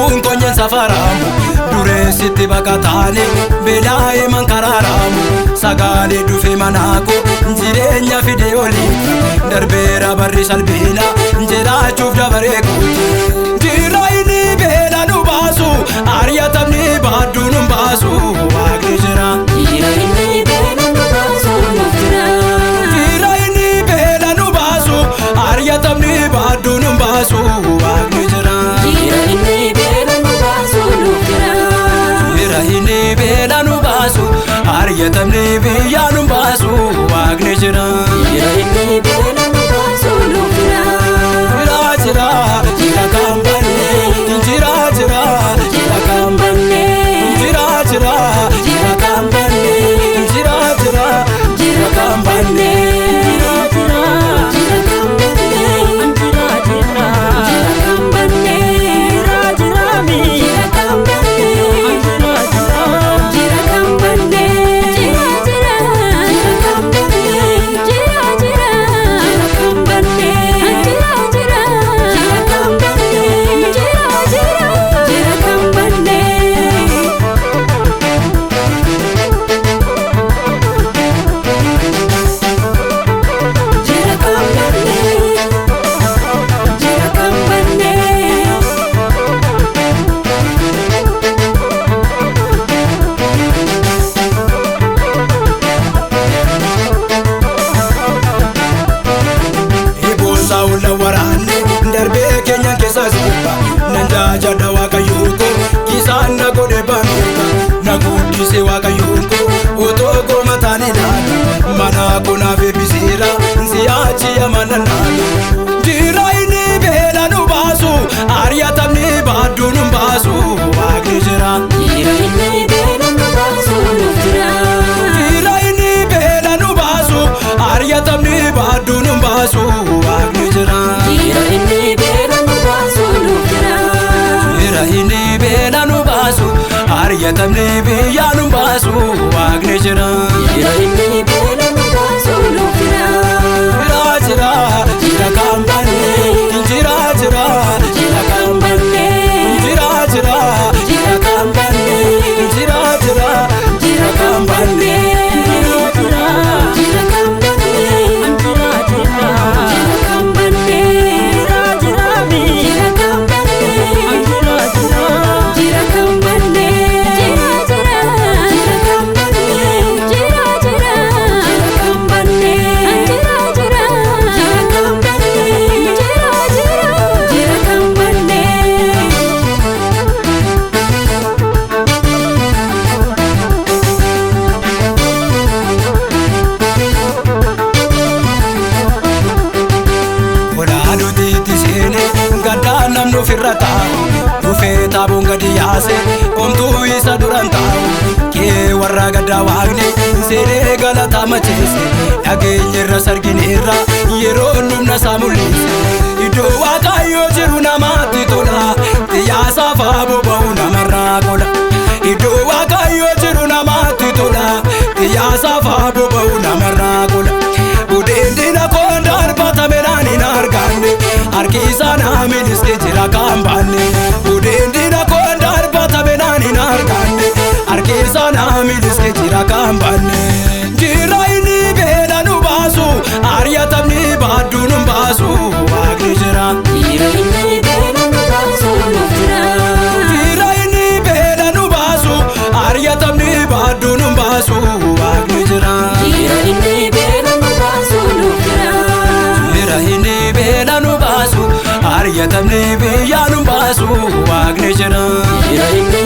Lubbuun konyen safaramu dureessitti baqataani beelaa'ee mankararamu sagaalee dhufe manaako jireenya fide olii darbeera barri salphina jiraachuuf dabaree kooti jira inni beela nu baasu ariyatamni baaduu nu baasu waaqni jira jira inni beela nu baasu nuuf jira jira inni beela nu baasu ariyatamni baaduu nu baasu waaqni jira jira inni beela nu baasu nuuf jira jira inni beela nu baasu ariyatamni biyya nu baasu waaqni jira jira inni beela nu baasu nuuf jira jira jira kan banne jira jira jira kan banne jira jira jira kan banne jira jira jira kan banne jira jira jira kan banne jira jira jira kan banne jira jira mi jira kan banne jira jira jira kan banne jira jira jira kan banne jira jira jira kan banne jira jira jira kan banne jira jira jira kan banne jira kan banne jira kan banne Ibosa ula waraanne darbee keenya keessa sirba nan jaajadha waaqayyooko isaan na godhe bameeka na guddise waaqayyooko otoo goomataan ilaala mana konaaf eebbiseera si'aachi amana naala jira inni beela nu baasu ariyatamni baaduu nu baasu waaqni jira jira inni beela nu baasu nuuf jira jira inni beela nu baasu ariyatamni baaduu nu baasu waaqni jira jira inni beela nu baasu nuuf jira jira inni beela nu baasu ariyatamni biyya nu baasu waaqni jira jira inni beela nu baasu nuuf jira jira jira jira kan banne jira jira jira kan banne jira jira jira kan banne jira jira jira kan banne jira jira jira kan banne jira jira jira kan banne jira jira mi jira kan banne jira jira jira kan banne jira jira jira kan banne jira jira jira kan banne jira jira jira kan banne jira jira jira kan banne Olaanutiitti seene gaddaan namni ofirra taa'u dhufee taaboon gadi yaase omtuu isa duran taa'u kee warra gaddaa waaqne seenee galataa macheesse dhageenya irra sargineerra yeroo humna isaa mul'ise iddoo waaqayyoo jiru namaatti tola xiyyaasaaf haa boba'u namarraa gola iddoo waaqayyoo jiru namaatti tola xiyyaasaaf haa boba'u namarraa gola budeen diina koon darbatame naan hin arganne harki isaa naa miliske jira kan baanne budeen diina koon darbatame naan hin arganne harki isaa naa miliske jira kan baanne jira inni beela nu baasu ariyatamni baaduu nu baasu waaqni jira jira inni beela nu baasu nuuf jira jira inni beela nu baasu ariyatamni baaduu nu baasu waaqni jira jira inni beela nu baasu nuuf jira jira inni beela nu baasu ariyatamni biyya nu baasu waaqni jira jira inni